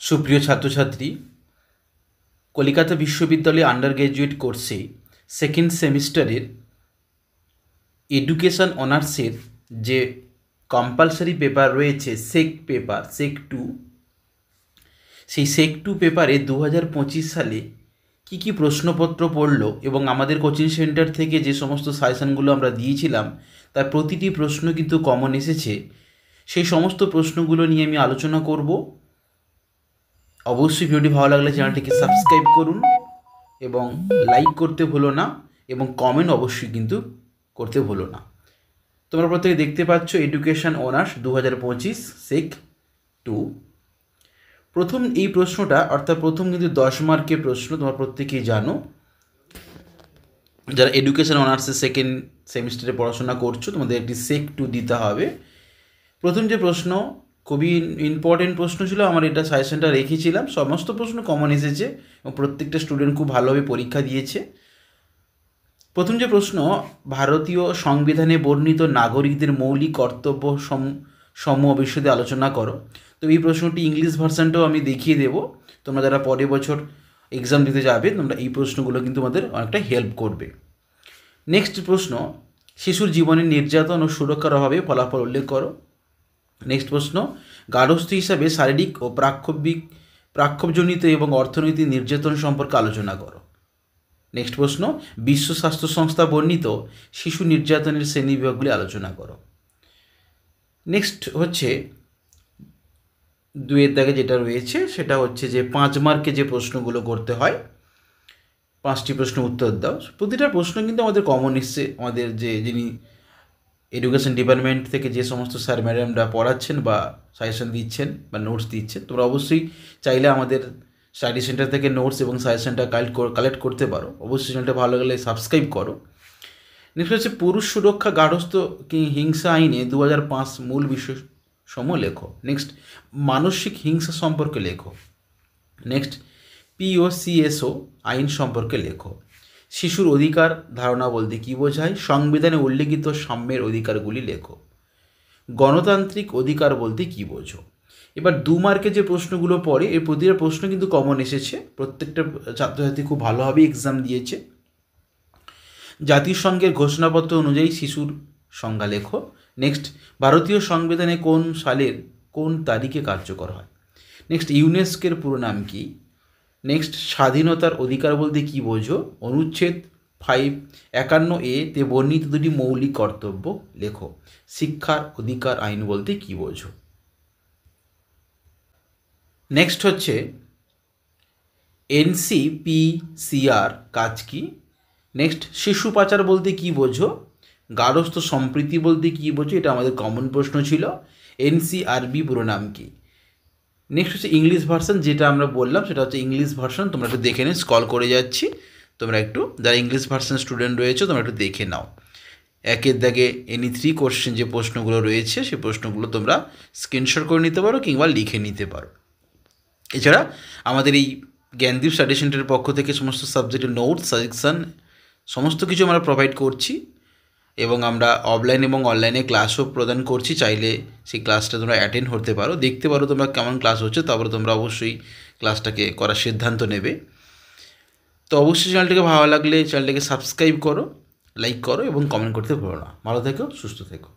সুপ্রিয় ছাত্রছাত্রী, কলিকাতা বিশ্ববিদ্যালয়ে আন্ডার গ্র্যাজুয়েট কোর্সে সেকেন্ড সেমিস্টারের এডুকেশন অনার্সের যে কম্পালসারি পেপার রয়েছে সেক টু, সেই সেক টু পেপারে 2025 সালে কি কি প্রশ্নপত্র পড়লো এবং আমাদের কোচিং সেন্টার থেকে যে সমস্ত সাজেশনগুলো আমরা দিয়েছিলাম তার প্রতিটি প্রশ্ন কিন্তু কমন এসেছে। সেই সমস্ত প্রশ্নগুলো নিয়ে আমি আলোচনা করব। অবশ্যই ভিডিওটি ভালো লাগলে চ্যানেলটিকে সাবস্ক্রাইব করুন এবং লাইক করতে ভুলো না এবং কমেন্ট অবশ্যই কিন্তু করতে ভুলো না। তোমরা প্রত্যেকে দেখতে পাচ্ছ এডুকেশন অনার্স 2025 সেক টু। প্রথম এই প্রশ্নটা অর্থাৎ প্রথম কিন্তু 10 মার্কের প্রশ্ন, তোমরা প্রত্যেকেই জানো। যারা এডুকেশন অনার্সের সেকেন্ড সেমিস্টারে পড়াশোনা করছো তোমাদের একটি সেক টু দিতে হবে। প্রথম যে প্রশ্ন খুবই ইম্পর্টেন্ট প্রশ্ন ছিল, আমার এটা সাজেশনটা রেখেছিলাম, সমস্ত প্রশ্ন কমন এসেছে এবং প্রত্যেকটা স্টুডেন্ট খুব ভালোভাবে পরীক্ষা দিয়েছে। প্রথম যে প্রশ্ন, ভারতীয় সংবিধানে বর্ণিত নাগরিকদের মৌলিক কর্তব্য সমূহ বিশদে আলোচনা করো। তো এই প্রশ্নটি ইংলিশ ভার্সানটাও আমি দেখিয়ে দেবো। তোমরা যারা পরের বছর এক্সাম দিতে যাবে তোমরা এই প্রশ্নগুলো কিন্তু তোমাদের অনেকটা হেল্প করবে। নেক্সট প্রশ্ন, শিশুর জীবনে নির্যাতন ও সুরক্ষার অভাবে ফলাফল উল্লেখ করো। নেক্সট প্রশ্ন, গার্হস্থ্য হিসাবে শারীরিক ও প্রাক্ষোভজনিত এবং অর্থনৈতিক নির্যাতন সম্পর্কে আলোচনা করো। নেক্সট প্রশ্ন, বিশ্ব স্বাস্থ্য সংস্থা বর্ণিত শিশু নির্যাতনের শ্রেণীবিভাগগুলি আলোচনা করো। নেক্সট হচ্ছে 2-এর দাগে যেটা রয়েছে সেটা হচ্ছে যে 5 মার্কে যে প্রশ্নগুলো করতে হয়, 5টি প্রশ্ন উত্তর দাও। প্রতিটা প্রশ্ন কিন্তু আমাদের কমন এসছে, আমাদের যিনি এডুকেশন ডিপার্টমেন্ট থেকে যে সমস্ত স্যার ম্যাডামরা পড়াচ্ছেন বা সাজেশন দিচ্ছেন বা নোটস দিচ্ছেন, তোমরা অবশ্যই চাইলে আমাদের স্টাডি সেন্টার থেকে নোটস এবং সাজেশনটা কালেক্ট করতে পারো। অবশ্যই চ্যানেলটা ভালো লাগলে সাবস্ক্রাইব করো। নেক্সট হচ্ছে পুরুষ সুরক্ষা গার্হস্থ্য হিংসা আইনে 2005 মূল বিষয়সমূহ লেখো। নেক্সট, মানসিক হিংসা সম্পর্কে লেখো। নেক্সট, POCSO আইন সম্পর্কে লেখো। শিশুর অধিকার ধারণা বলতে কী বোঝায়? সংবিধানে উল্লেখিত সাম্যের অধিকারগুলি লেখো। গণতান্ত্রিক অধিকার বলতে কী বোঝো? এবার 2 মার্কে যে প্রশ্নগুলো পড়ে এর প্রতিটা প্রশ্ন কিন্তু কমন এসেছে, প্রত্যেকটা ছাত্রছাত্রী খুব ভালোভাবে এক্সাম দিয়েছে। জাতিসংঘের ঘোষণাপত্র অনুযায়ী শিশুর সংজ্ঞা লেখো। নেক্সট, ভারতীয় সংবিধানে কোন সালের কোন তারিখে কার্যকর হয়? নেক্সট, ইউনেস্কোর পুরো নাম কী? নেক্সট, স্বাধীনতার অধিকার বলতে কী বোঝো? অনুচ্ছেদ 51A তে বর্ণিত দুটি মৌলিক কর্তব্য লেখো। শিক্ষার অধিকার আইন বলতে কী বোঝো? নেক্সট হচ্ছে NCPCR কাজ কি? নেক্সট, শিশু পাচার বলতে কী বোঝো? গার্হস্থ্য সম্প্রীতি বলতে কী বোঝো? এটা আমাদের কমন প্রশ্ন ছিল। NCRB পুরো নাম কি? নেক্সট হচ্ছে ইংলিশ ভার্সন, যেটা আমরা বললাম সেটা হচ্ছে ইংলিশ ভার্সন। তোমরা একটু দেখে নিও, স্ক্রল করে যাচ্ছি, তোমরা একটু যারা ইংলিশ ভার্সন স্টুডেন্ট রয়েছে তোমরা একটু দেখে নাও। 1-এর দাগে any 3 কোশ্চেন যে প্রশ্নগুলো রয়েছে সেই প্রশ্নগুলো তোমরা স্ক্রিনশট করে নিতে পারো কিংবা লিখে নিতে পারো। এছাড়া আমাদের এই জ্ঞানদীপ স্টাডি সেন্টারের পক্ষ থেকে সমস্ত সাবজেক্টের নোটস, সাজেশন সমস্ত কিছু আমরা প্রোভাইড করছি এবং আমরা অফলাইন এবং অনলাইনে ক্লাসও প্রদান করছি। চাইলে সেই ক্লাসটা তোমরা অ্যাটেন্ড করতে পারো, দেখতে পারো তোমরা কেমন ক্লাস হচ্ছে, তারপরে তোমরা অবশ্যই ক্লাসটাকে করার সিদ্ধান্ত নেবে। তো অবশ্যই চ্যানেলটিকে ভালো লাগলে চ্যানেলটিকে সাবস্ক্রাইব করো, লাইক করো এবং কমেন্ট করতে ভুলো না। ভালো থেকো, সুস্থ থেকো।